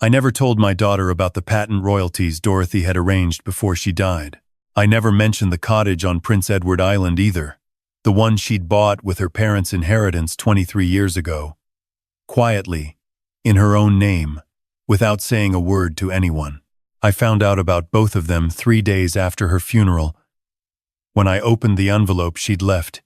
I never told my daughter about the patent royalties Dorothy had arranged before she died. I never mentioned the cottage on Prince Edward Island either, the one she'd bought with her parents' inheritance 23 years ago. Quietly, in her own name, without saying a word to anyone. I found out about both of them 3 days after her funeral, when I opened the envelope she'd left,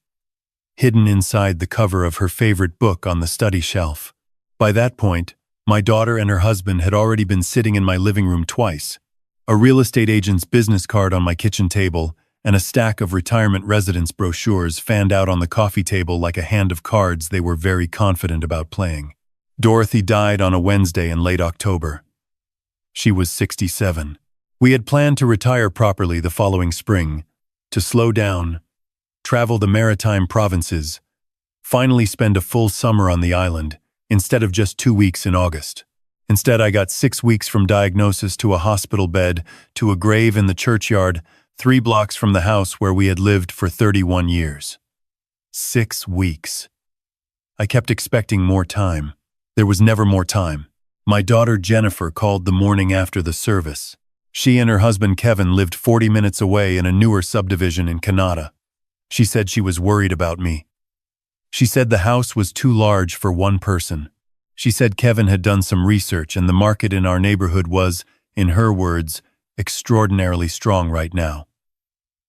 hidden inside the cover of her favorite book on the study shelf. By that point, my daughter and her husband had already been sitting in my living room twice, a real estate agent's business card on my kitchen table, and a stack of retirement residence brochures fanned out on the coffee table like a hand of cards they were very confident about playing. Dorothy died on a Wednesday in late October. She was 67. We had planned to retire properly the following spring, to slow down, travel the maritime provinces, finally spend a full summer on the island, instead of just 2 weeks in August. Instead, I got 6 weeks from diagnosis to a hospital bed, to a grave in the churchyard, 3 blocks from the house where we had lived for 31 years. 6 weeks. I kept expecting more time. There was never more time. My daughter Jennifer called the morning after the service. She and her husband Kevin lived 40 minutes away in a newer subdivision in Canada. She said she was worried about me. She said the house was too large for one person. She said Kevin had done some research and the market in our neighborhood was, in her words, extraordinarily strong right now.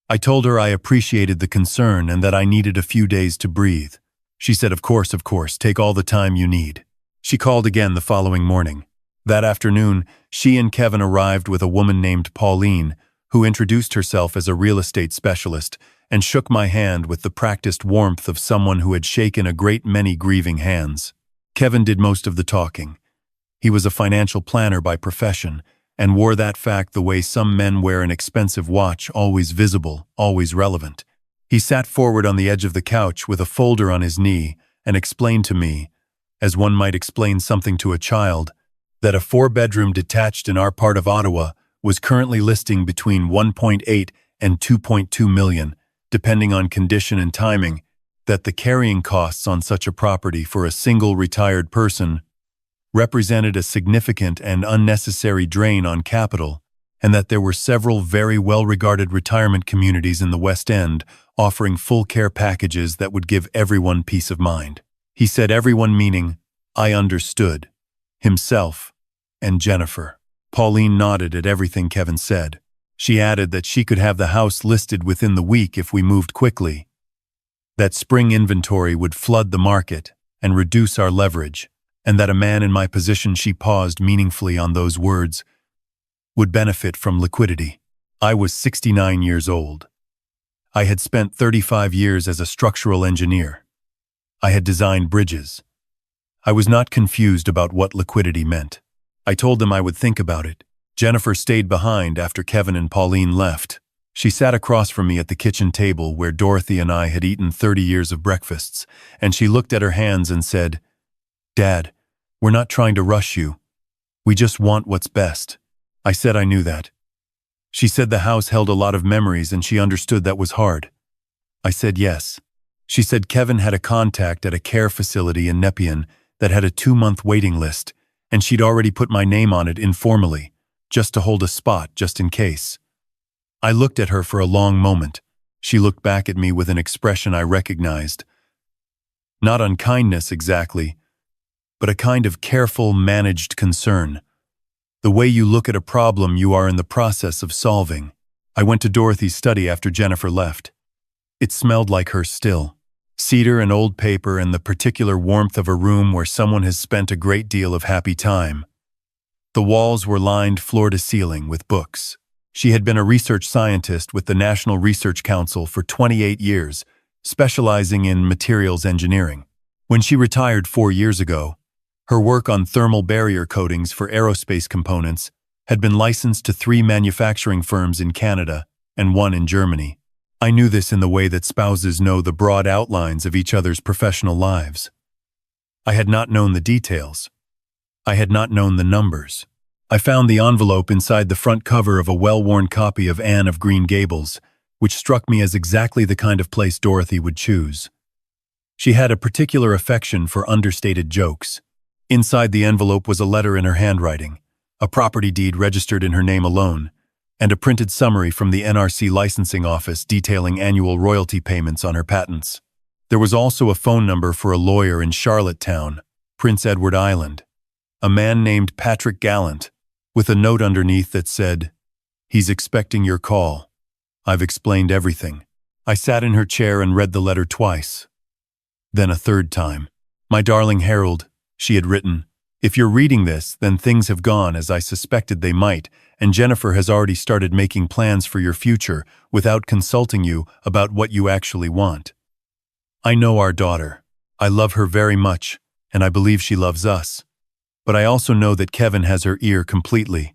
I told her I appreciated the concern and that I needed a few days to breathe. She said, of course, take all the time you need. She called again the following morning. That afternoon, she and Kevin arrived with a woman named Pauline, who introduced herself as a real estate specialist and shook my hand with the practiced warmth of someone who had shaken a great many grieving hands. Kevin did most of the talking. He was a financial planner by profession and wore that fact the way some men wear an expensive watch, always visible, always relevant. He sat forward on the edge of the couch with a folder on his knee and explained to me, as one might explain something to a child, that a 4-bedroom detached in our part of Ottawa was currently listing between 1.8 and 2.2 million, depending on condition and timing, that the carrying costs on such a property for a single retired person represented a significant and unnecessary drain on capital, and that there were several very well-regarded retirement communities in the West End offering full care packages that would give everyone peace of mind. He said everyone meaning, I understood, himself and Jennifer. Pauline nodded at everything Kevin said. She added that she could have the house listed within the week if we moved quickly, that spring inventory would flood the market and reduce our leverage, and that a man in my position, she paused meaningfully on those words, would benefit from liquidity. I was 69 years old. I had spent 35 years as a structural engineer. I had designed bridges. I was not confused about what liquidity meant. I told them I would think about it. Jennifer stayed behind after Kevin and Pauline left. She sat across from me at the kitchen table where Dorothy and I had eaten 30 years of breakfasts, and she looked at her hands and said, Dad, we're not trying to rush you. We just want what's best. I said I knew that. She said the house held a lot of memories and she understood that was hard. I said yes. She said Kevin had a contact at a care facility in Nepean that had a 2-month waiting list, and she'd already put my name on it informally, just to hold a spot, just in case. I looked at her for a long moment. She looked back at me with an expression I recognized. Not unkindness exactly, but a kind of careful, managed concern. The way you look at a problem you are in the process of solving. I went to Dorothy's study after Jennifer left. It smelled like her still. Cedar and old paper and the particular warmth of a room where someone has spent a great deal of happy time. The walls were lined floor to ceiling with books. She had been a research scientist with the National Research Council for 28 years, specializing in materials engineering. When she retired 4 years ago, her work on thermal barrier coatings for aerospace components had been licensed to 3 manufacturing firms in Canada and 1 in Germany. I knew this in the way that spouses know the broad outlines of each other's professional lives. I had not known the details. I had not known the numbers. I found the envelope inside the front cover of a well-worn copy of Anne of Green Gables, which struck me as exactly the kind of place Dorothy would choose. She had a particular affection for understated jokes. Inside the envelope was a letter in her handwriting. a property deed registered in her name alone, and a printed summary from the NRC licensing office detailing annual royalty payments on her patents. There was also a phone number for a lawyer in Charlottetown, Prince Edward Island, a man named Patrick Gallant, with a note underneath that said, "He's expecting your call. I've explained everything." I sat in her chair and read the letter twice. Then a third time. "My darling Harold," she had written, "if you're reading this, then things have gone as I suspected they might, and Jennifer has already started making plans for your future without consulting you about what you actually want. I know our daughter. I love her very much, and I believe she loves us. But I also know that Kevin has her ear completely,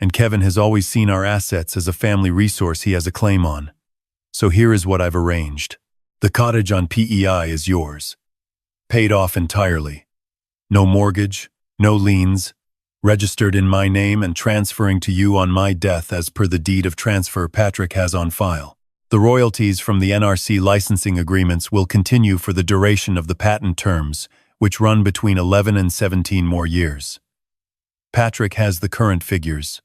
and Kevin has always seen our assets as a family resource he has a claim on. So here is what I've arranged. The cottage on PEI is yours. Paid off entirely. No mortgage, no liens, registered in my name and transferring to you on my death as per the deed of transfer Patrick has on file. The royalties from the NRC licensing agreements will continue for the duration of the patent terms, which run between 11 and 17 more years. Patrick has the current figures.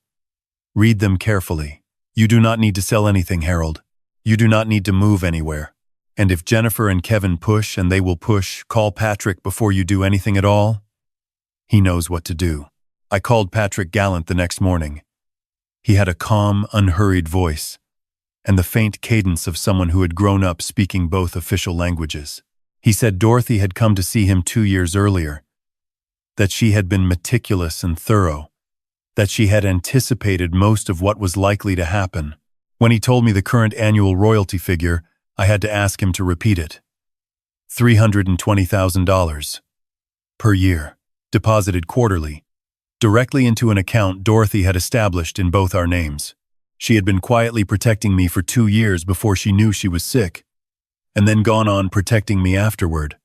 Read them carefully. You do not need to sell anything, Harold. You do not need to move anywhere. And if Jennifer and Kevin push, and they will push, call Patrick before you do anything at all. He knows what to do. I called Patrick Gallant the next morning. He had a calm, unhurried voice, and the faint cadence of someone who had grown up speaking both official languages. He said Dorothy had come to see him 2 years earlier, that she had been meticulous and thorough, that she had anticipated most of what was likely to happen. When he told me the current annual royalty figure, I had to ask him to repeat it. $320,000 per year, deposited quarterly, directly into an account Dorothy had established in both our names. She had been quietly protecting me for 2 years before she knew she was sick, and then gone on protecting me afterward.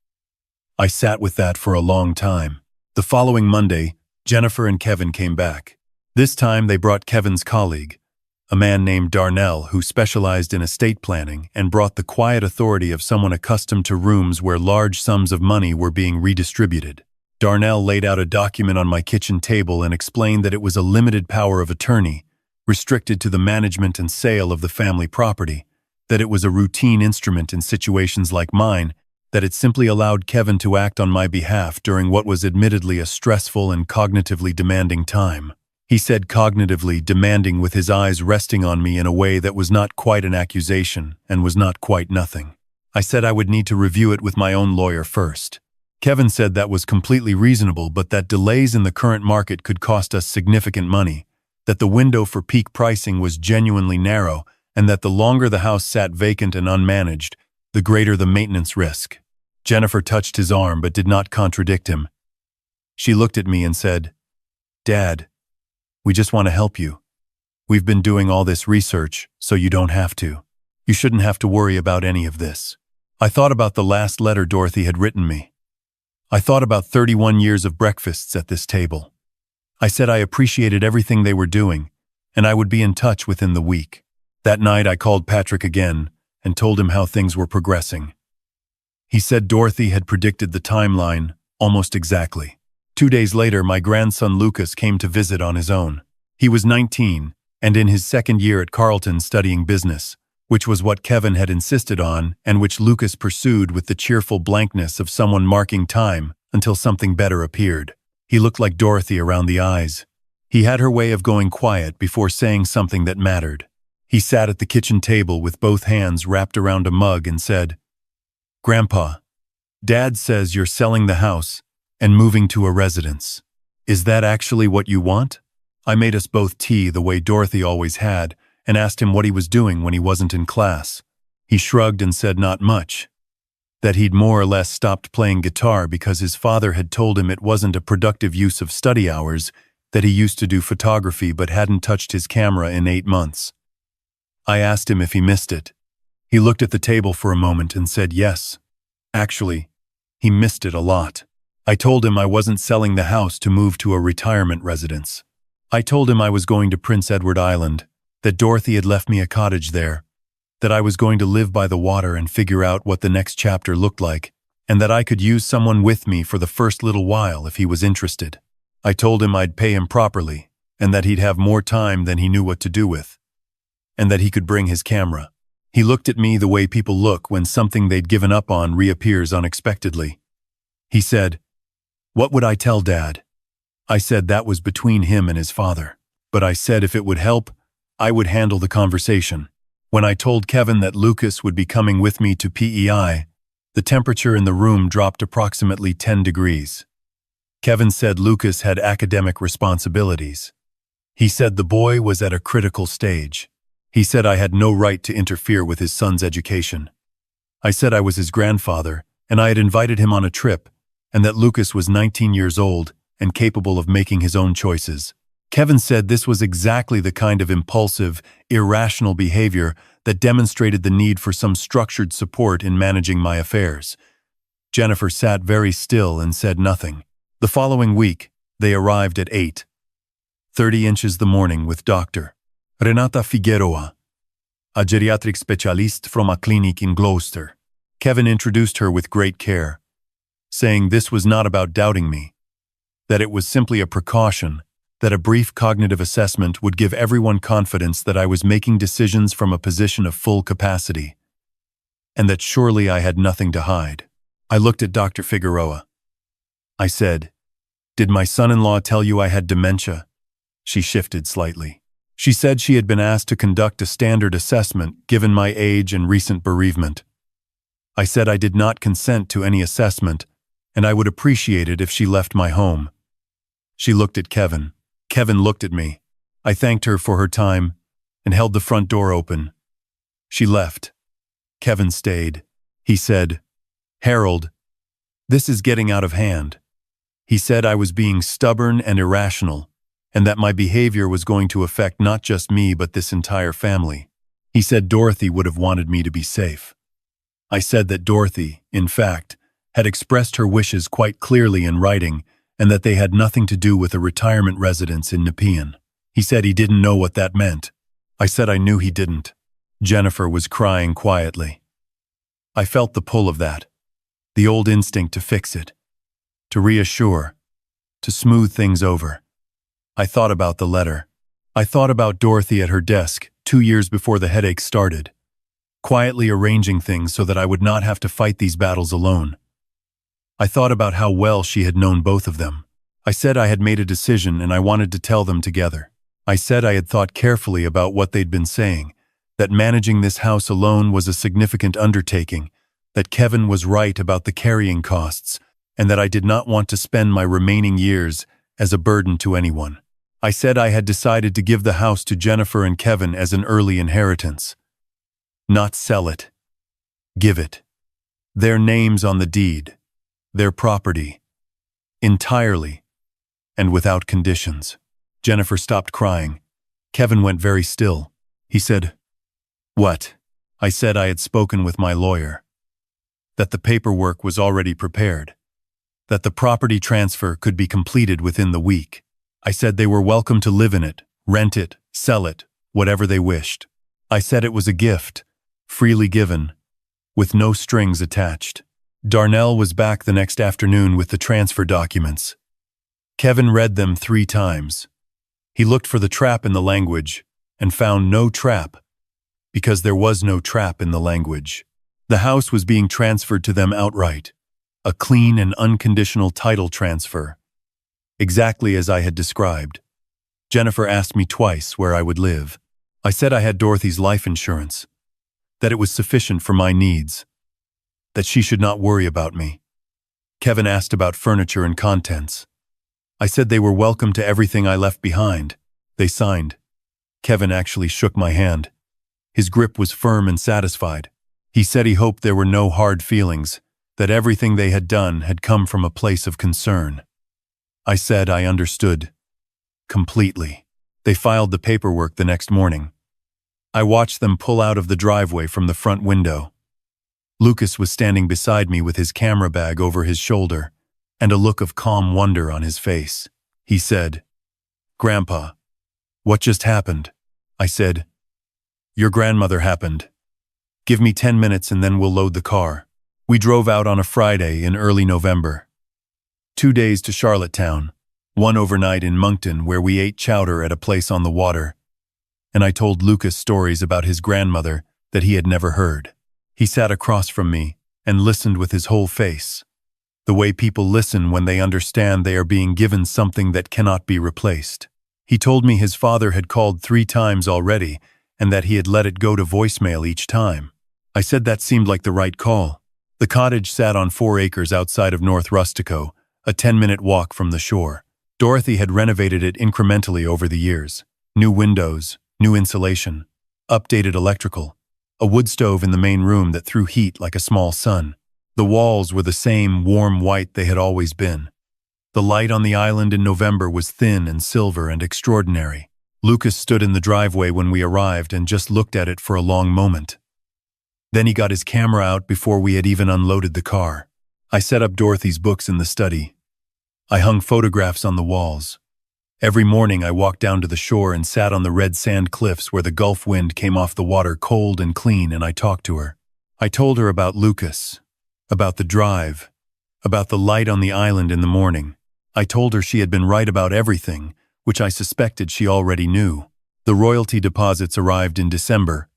I sat with that for a long time. The following Monday, Jennifer and Kevin came back. This time they brought Kevin's colleague, a man named Darnell who specialized in estate planning and brought the quiet authority of someone accustomed to rooms where large sums of money were being redistributed. Darnell laid out a document on my kitchen table and explained that it was a limited power of attorney, restricted to the management and sale of the family property, that it was a routine instrument in situations like mine, that it simply allowed Kevin to act on my behalf during what was admittedly a stressful and cognitively demanding time. He said cognitively demanding with his eyes resting on me in a way that was not quite an accusation and was not quite nothing. I said I would need to review it with my own lawyer first. Kevin said that was completely reasonable, but that delays in the current market could cost us significant money, that the window for peak pricing was genuinely narrow, and that the longer the house sat vacant and unmanaged, the greater the maintenance risk. Jennifer touched his arm but did not contradict him. She looked at me and said, "Dad, we just want to help you. We've been doing all this research, so you don't have to. You shouldn't have to worry about any of this." I thought about the last letter Dorothy had written me. I thought about 31 years of breakfasts at this table. I said I appreciated everything they were doing, and I would be in touch within the week. That night I called Patrick again and told him how things were progressing. He said Dorothy had predicted the timeline almost exactly. 2 days later, my grandson Lucas came to visit on his own. He was 19 and in his second year at Carleton studying business, which was what Kevin had insisted on and which Lucas pursued with the cheerful blankness of someone marking time until something better appeared. He looked like Dorothy around the eyes. He had her way of going quiet before saying something that mattered. He sat at the kitchen table with both hands wrapped around a mug and said, "Grandpa, Dad says you're selling the house and moving to a residence. Is that actually what you want?" I made us both tea the way Dorothy always had and asked him what he was doing when he wasn't in class. He shrugged and said not much, that he'd more or less stopped playing guitar because his father had told him it wasn't a productive use of study hours, that he used to do photography but hadn't touched his camera in 8 months. I asked him if he missed it. He looked at the table for a moment and said yes. Actually, he missed it a lot. I told him I wasn't selling the house to move to a retirement residence. I told him I was going to Prince Edward Island, that Dorothy had left me a cottage there, that I was going to live by the water and figure out what the next chapter looked like, and that I could use someone with me for the first little while if he was interested. I told him I'd pay him properly, and that he'd have more time than he knew what to do with, and that he could bring his camera. He looked at me the way people look when something they'd given up on reappears unexpectedly. He said, "What would I tell Dad?" I said that was between him and his father. But I said if it would help, I would handle the conversation. When I told Kevin that Lucas would be coming with me to PEI, the temperature in the room dropped approximately 10 degrees. Kevin said Lucas had academic responsibilities. He said the boy was at a critical stage. He said I had no right to interfere with his son's education. I said I was his grandfather, and I had invited him on a trip, and that Lucas was 19 years old and capable of making his own choices. Kevin said this was exactly the kind of impulsive, irrational behavior that demonstrated the need for some structured support in managing my affairs. Jennifer sat very still and said nothing. The following week, they arrived at 8:30 inches the morning with Dr. Renata Figueroa, a geriatric specialist from a clinic in Gloucester. Kevin introduced her with great care, saying this was not about doubting me, that it was simply a precaution, that a brief cognitive assessment would give everyone confidence that I was making decisions from a position of full capacity, and that surely I had nothing to hide. I looked at Dr. Figueroa. I said, "Did my son-in-law tell you I had dementia?" She shifted slightly. She said she had been asked to conduct a standard assessment given my age and recent bereavement. I said I did not consent to any assessment, and I would appreciate it if she left my home. She looked at Kevin. Kevin looked at me. I thanked her for her time and held the front door open. She left. Kevin stayed. He said, "Harold, this is getting out of hand." He said I was being stubborn and irrational, and that my behavior was going to affect not just me but this entire family. He said Dorothy would have wanted me to be safe. I said that Dorothy, in fact, had expressed her wishes quite clearly in writing and that they had nothing to do with a retirement residence in Nepean. He said he didn't know what that meant. I said I knew he didn't. Jennifer was crying quietly. I felt the pull of that, the old instinct to fix it, to reassure, to smooth things over. I thought about the letter. I thought about Dorothy at her desk 2 years before the headache started, quietly arranging things so that I would not have to fight these battles alone. I thought about how well she had known both of them. I said I had made a decision and I wanted to tell them together. I said I had thought carefully about what they'd been saying, that managing this house alone was a significant undertaking, that Kevin was right about the carrying costs, and that I did not want to spend my remaining years as a burden to anyone. I said I had decided to give the house to Jennifer and Kevin as an early inheritance. Not sell it. Give it. Their names on the deed. Their property. Entirely. And without conditions. Jennifer stopped crying. Kevin went very still. He said, "What?" I said I had spoken with my lawyer. That the paperwork was already prepared. That the property transfer could be completed within the week. I said they were welcome to live in it, rent it, sell it, whatever they wished. I said it was a gift, freely given, with no strings attached. Darnell was back the next afternoon with the transfer documents. Kevin read them 3 times. He looked for the trap in the language and found no trap, because there was no trap in the language. The house was being transferred to them outright, a clean and unconditional title transfer. Exactly as I had described. Jennifer asked me twice where I would live. I said I had Dorothy's life insurance, that it was sufficient for my needs, that she should not worry about me. Kevin asked about furniture and contents. I said they were welcome to everything I left behind. They signed. Kevin actually shook my hand. His grip was firm and satisfied. He said he hoped there were no hard feelings, that everything they had done had come from a place of concern. I said I understood. Completely. They filed the paperwork the next morning. I watched them pull out of the driveway from the front window. Lucas was standing beside me with his camera bag over his shoulder and a look of calm wonder on his face. He said, "Grandpa, what just happened?" I said, "Your grandmother happened. Give me 10 minutes and then we'll load the car." We drove out on a Friday in early November. 2 days to Charlottetown, one overnight in Moncton where we ate chowder at a place on the water, and I told Lucas stories about his grandmother that he had never heard. He sat across from me and listened with his whole face, the way people listen when they understand they are being given something that cannot be replaced. He told me his father had called 3 times already and that he had let it go to voicemail each time. I said that seemed like the right call. The cottage sat on 4 acres outside of North Rustico, a 10-minute walk from the shore. Dorothy had renovated it incrementally over the years. New windows, new insulation, updated electrical, a wood stove in the main room that threw heat like a small sun. The walls were the same warm white they had always been. The light on the island in November was thin and silver and extraordinary. Lucas stood in the driveway when we arrived and just looked at it for a long moment. Then he got his camera out before we had even unloaded the car. I set up Dorothy's books in the study. I hung photographs on the walls. Every morning I walked down to the shore and sat on the red sand cliffs where the Gulf wind came off the water cold and clean, and I talked to her. I told her about Lucas, about the drive, about the light on the island in the morning. I told her she had been right about everything, which I suspected she already knew. The royalty deposits arrived in December,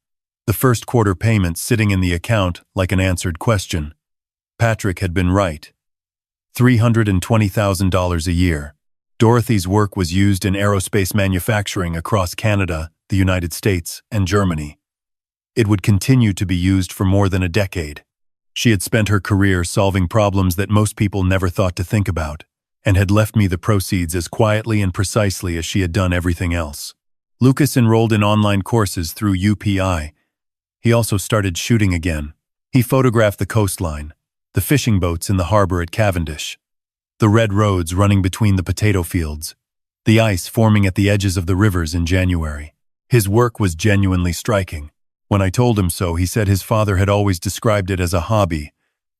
the first quarter payment sitting in the account like an answered question. Patrick had been right. $320,000 a year. Dorothy's work was used in aerospace manufacturing across Canada, the United States, and Germany. It would continue to be used for more than a decade. She had spent her career solving problems that most people never thought to think about, and had left me the proceeds as quietly and precisely as she had done everything else. Lucas enrolled in online courses through UPI. He also started shooting again. He photographed the coastline, the fishing boats in the harbor at Cavendish, the red roads running between the potato fields, the ice forming at the edges of the rivers in January. His work was genuinely striking. When I told him so, he said his father had always described it as a hobby,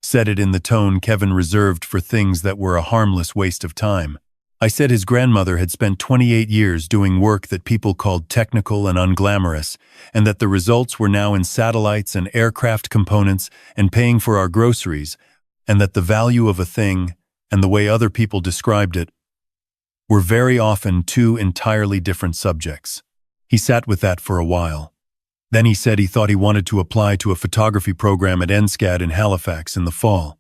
said it in the tone Kevin reserved for things that were a harmless waste of time. I said his grandmother had spent 28 years doing work that people called technical and unglamorous, and that the results were now in satellites and aircraft components and paying for our groceries, and that the value of a thing, and the way other people described it, were very often 2 entirely different subjects. He sat with that for a while. Then he said he thought he wanted to apply to a photography program at NSCAD in Halifax in the fall.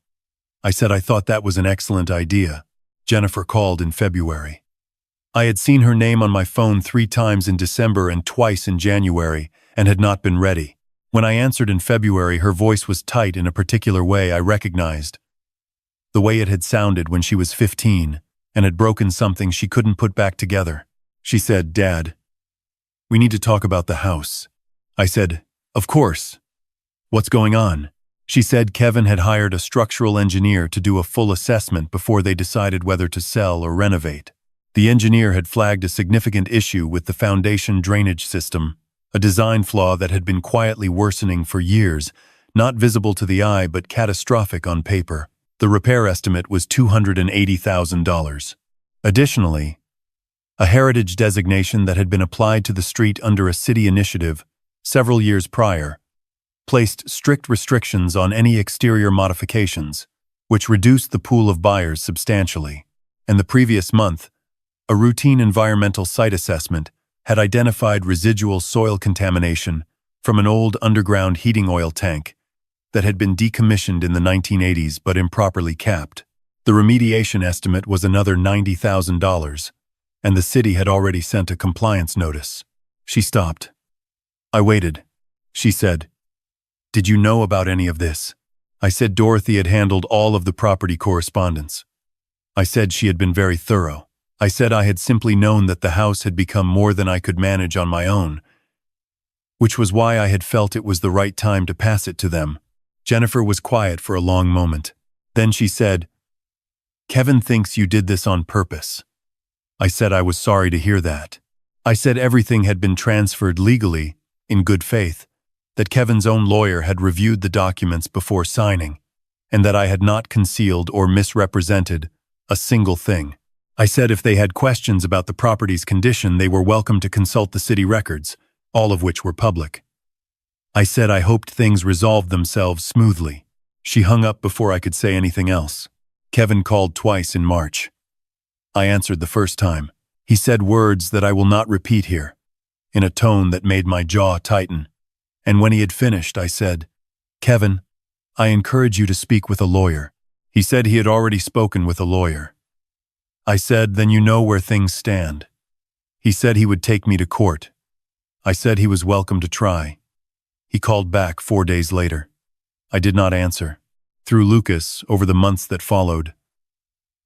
I said I thought that was an excellent idea. Jennifer called in February. I had seen her name on my phone 3 times in December and twice in January, and had not been ready. When I answered in February, her voice was tight in a particular way I recognized. The way it had sounded when she was 15, and had broken something she couldn't put back together. She said, "Dad, we need to talk about the house." I said, "Of course. What's going on?" She said Kevin had hired a structural engineer to do a full assessment before they decided whether to sell or renovate. The engineer had flagged a significant issue with the foundation drainage system, a design flaw that had been quietly worsening for years, not visible to the eye but catastrophic on paper. The repair estimate was $280,000. Additionally, a heritage designation that had been applied to the street under a city initiative several years prior placed strict restrictions on any exterior modifications, which reduced the pool of buyers substantially. And the previous month, a routine environmental site assessment had identified residual soil contamination from an old underground heating oil tank that had been decommissioned in the 1980s but improperly capped. The remediation estimate was another $90,000, and the city had already sent a compliance notice. She stopped. I waited. She said, "Did you know about any of this?" I said Dorothy had handled all of the property correspondence. I said she had been very thorough. I said I had simply known that the house had become more than I could manage on my own, which was why I had felt it was the right time to pass it to them. Jennifer was quiet for a long moment. Then she said, "Kevin thinks you did this on purpose." I said I was sorry to hear that. I said everything had been transferred legally, in good faith, that Kevin's own lawyer had reviewed the documents before signing, and that I had not concealed or misrepresented a single thing. I said if they had questions about the property's condition, they were welcome to consult the city records, all of which were public. I said I hoped things resolved themselves smoothly. She hung up before I could say anything else. Kevin called twice in March. I answered the first time. He said words that I will not repeat here, in a tone that made my jaw tighten. And when he had finished, I said, "Kevin, I encourage you to speak with a lawyer." He said he had already spoken with a lawyer. I said, "Then you know where things stand." He said he would take me to court. I said he was welcome to try. He called back 4 days later. I did not answer. Through Lucas, over the months that followed,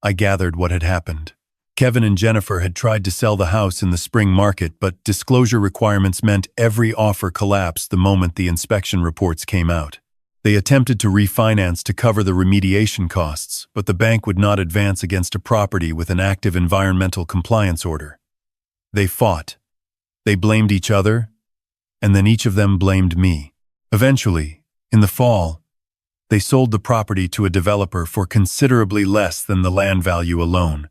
I gathered what had happened. Kevin and Jennifer had tried to sell the house in the spring market, but disclosure requirements meant every offer collapsed the moment the inspection reports came out. They attempted to refinance to cover the remediation costs, but the bank would not advance against a property with an active environmental compliance order. They fought. They blamed each other, and then each of them blamed me. Eventually, in the fall, they sold the property to a developer for considerably less than the land value alone,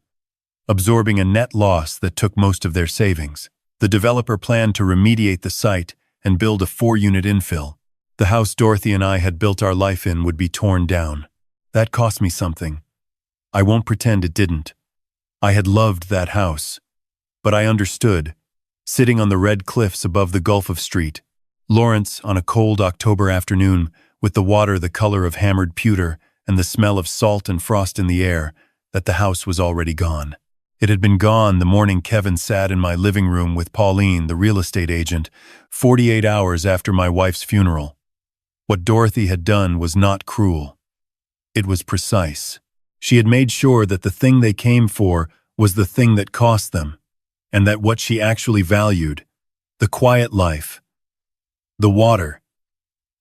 absorbing a net loss that took most of their savings. The developer planned to remediate the site and build a 4-unit infill. The house Dorothy and I had built our life in would be torn down. That cost me something. I won't pretend it didn't. I had loved that house. But I understood, sitting on the red cliffs above the Gulf of Street, Lawrence on a cold October afternoon, with the water the color of hammered pewter and the smell of salt and frost in the air, that the house was already gone. It had been gone the morning Kevin sat in my living room with Pauline, the real estate agent, 48 hours after my wife's funeral. What Dorothy had done was not cruel. It was precise. She had made sure that the thing they came for was the thing that cost them, and that what she actually valued, the quiet life, the water,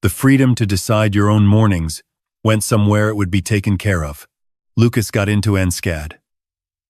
the freedom to decide your own mornings, went somewhere it would be taken care of. Lucas got into NSCAD.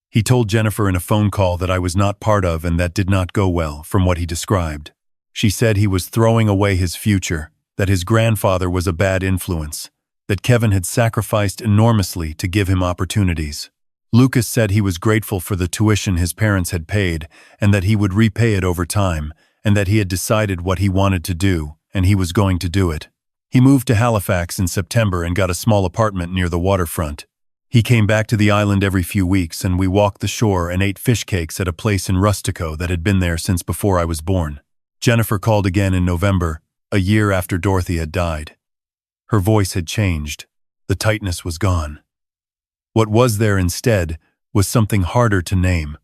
He told Jennifer in a phone call that I was not part of and that did not go well, from what he described. She said he was throwing away his future, that his grandfather was a bad influence, that Kevin had sacrificed enormously to give him opportunities. Lucas said he was grateful for the tuition his parents had paid and that he would repay it over time, and that he had decided what he wanted to do, and he was going to do it. He moved to Halifax in September and got a small apartment near the waterfront. He came back to the island every few weeks, and we walked the shore and ate fish cakes at a place in Rustico that had been there since before I was born. Jennifer called again in November, a year after Dorothy had died. Her voice had changed. The tightness was gone. What was there instead was something harder to name.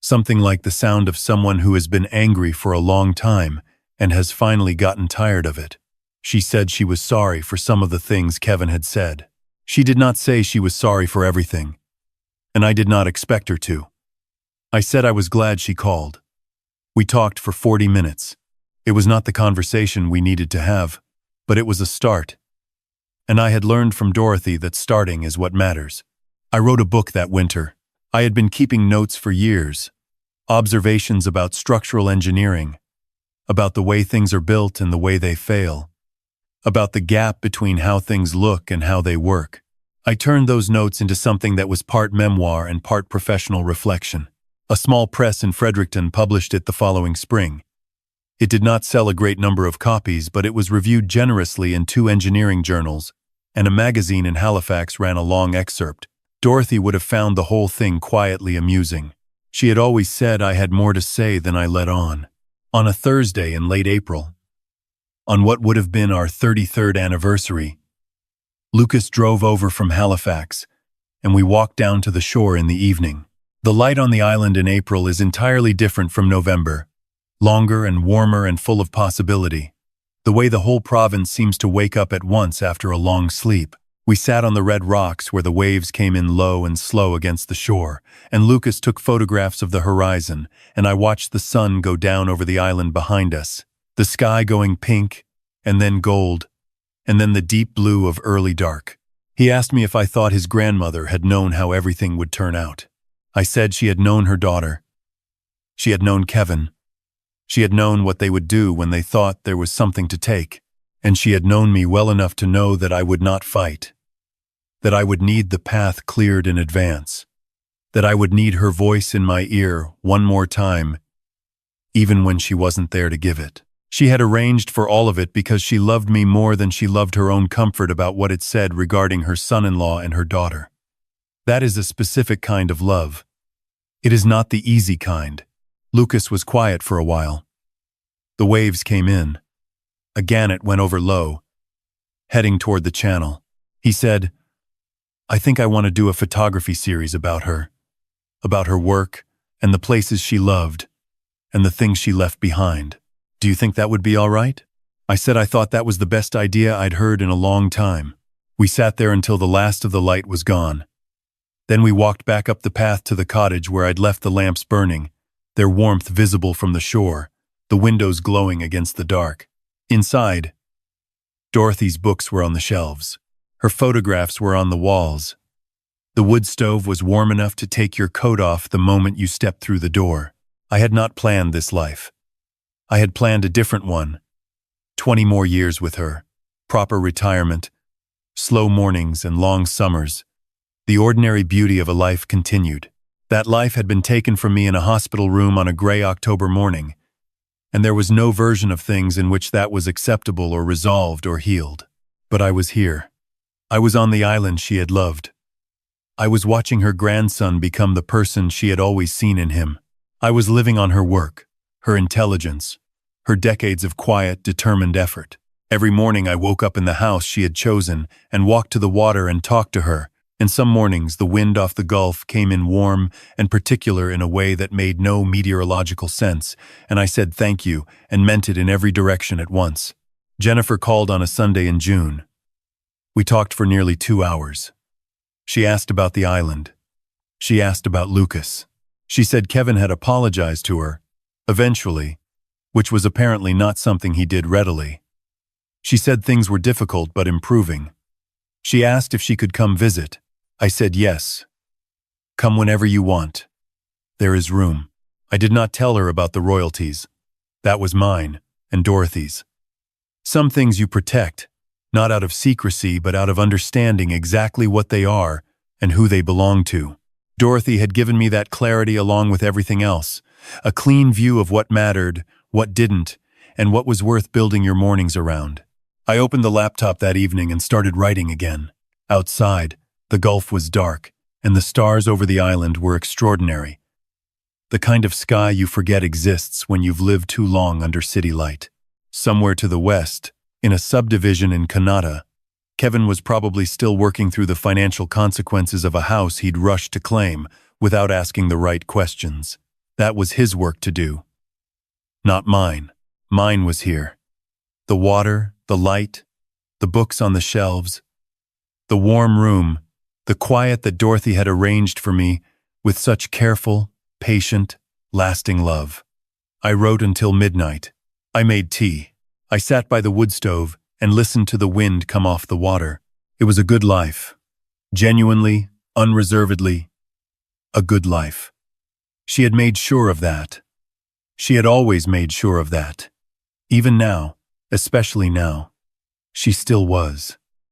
Something like the sound of someone who has been angry for a long time and has finally gotten tired of it. She said she was sorry for some of the things Kevin had said. She did not say she was sorry for everything, and I did not expect her to. I said I was glad she called. We talked for 40 minutes. It was not the conversation we needed to have, but it was a start. And I had learned from Dorothy that starting is what matters. I wrote a book that winter. I had been keeping notes for years, observations about structural engineering, about the way things are built and the way they fail, about the gap between how things look and how they work. I turned those notes into something that was part memoir and part professional reflection. A small press in Fredericton published it the following spring. It did not sell a great number of copies, but it was reviewed generously in 2 engineering journals, and a magazine in Halifax ran a long excerpt. Dorothy would have found the whole thing quietly amusing. She had always said I had more to say than I let on. On a Thursday in late April, on what would have been our 33rd anniversary, Lucas drove over from Halifax, and we walked down to the shore in the evening. The light on the island in April is entirely different from November, longer and warmer and full of possibility, the way the whole province seems to wake up at once after a long sleep. We sat on the red rocks where the waves came in low and slow against the shore, and Lucas took photographs of the horizon, and I watched the sun go down over the island behind us, the sky going pink, and then gold, and then the deep blue of early dark. He asked me if I thought his grandmother had known how everything would turn out. I said she had known her daughter. She had known Kevin. She had known what they would do when they thought there was something to take, and she had known me well enough to know that I would not fight, that I would need the path cleared in advance, that I would need her voice in my ear one more time, even when she wasn't there to give it. She had arranged for all of it because she loved me more than she loved her own comfort about what it said regarding her son-in-law and her daughter. That is a specific kind of love. It is not the easy kind. Lucas was quiet for a while. The waves came in. A gannet went over low, heading toward the channel. He said, "I think I want to do a photography series about her work, and the places she loved, and the things she left behind. Do you think that would be all right?" I said I thought that was the best idea I'd heard in a long time. We sat there until the last of the light was gone. Then we walked back up the path to the cottage where I'd left the lamps burning, their warmth visible from the shore, the windows glowing against the dark. Inside, Dorothy's books were on the shelves. Her photographs were on the walls. The wood stove was warm enough to take your coat off the moment you stepped through the door. I had not planned this life. I had planned a different one. 20 more years with her, proper retirement, slow mornings and long summers. The ordinary beauty of a life continued. That life had been taken from me in a hospital room on a gray October morning, and there was no version of things in which that was acceptable or resolved or healed. But I was here. I was on the island she had loved. I was watching her grandson become the person she had always seen in him. I was living on her work, her intelligence, her decades of quiet, determined effort. Every morning I woke up in the house she had chosen and walked to the water and talked to her. And some mornings the wind off the Gulf came in warm and particular in a way that made no meteorological sense, and I said thank you and meant it in every direction at once. Jennifer called on a Sunday in June. We talked for nearly 2 hours. She asked about the island. She asked about Lucas. She said Kevin had apologized to her, eventually, which was apparently not something he did readily. She said things were difficult but improving. She asked if she could come visit. I said yes. Come whenever you want. There is room. I did not tell her about the royalties. That was mine, and Dorothy's. Some things you protect, not out of secrecy but out of understanding exactly what they are and who they belong to. Dorothy had given me that clarity along with everything else, a clean view of what mattered, what didn't, and what was worth building your mornings around. I opened the laptop that evening and started writing again. Outside, the Gulf was dark, and the stars over the island were extraordinary. The kind of sky you forget exists when you've lived too long under city light. Somewhere to the west, in a subdivision in Canada, Kevin was probably still working through the financial consequences of a house he'd rushed to claim without asking the right questions. That was his work to do. Not mine. Mine was here. The water, the light, the books on the shelves, the warm room, the quiet that Dorothy had arranged for me with such careful, patient, lasting love. I wrote until midnight. I made tea. I sat by the wood stove and listened to the wind come off the water. It was a good life. Genuinely, unreservedly, a good life. She had made sure of that. She had always made sure of that. Even now, especially now, she still was.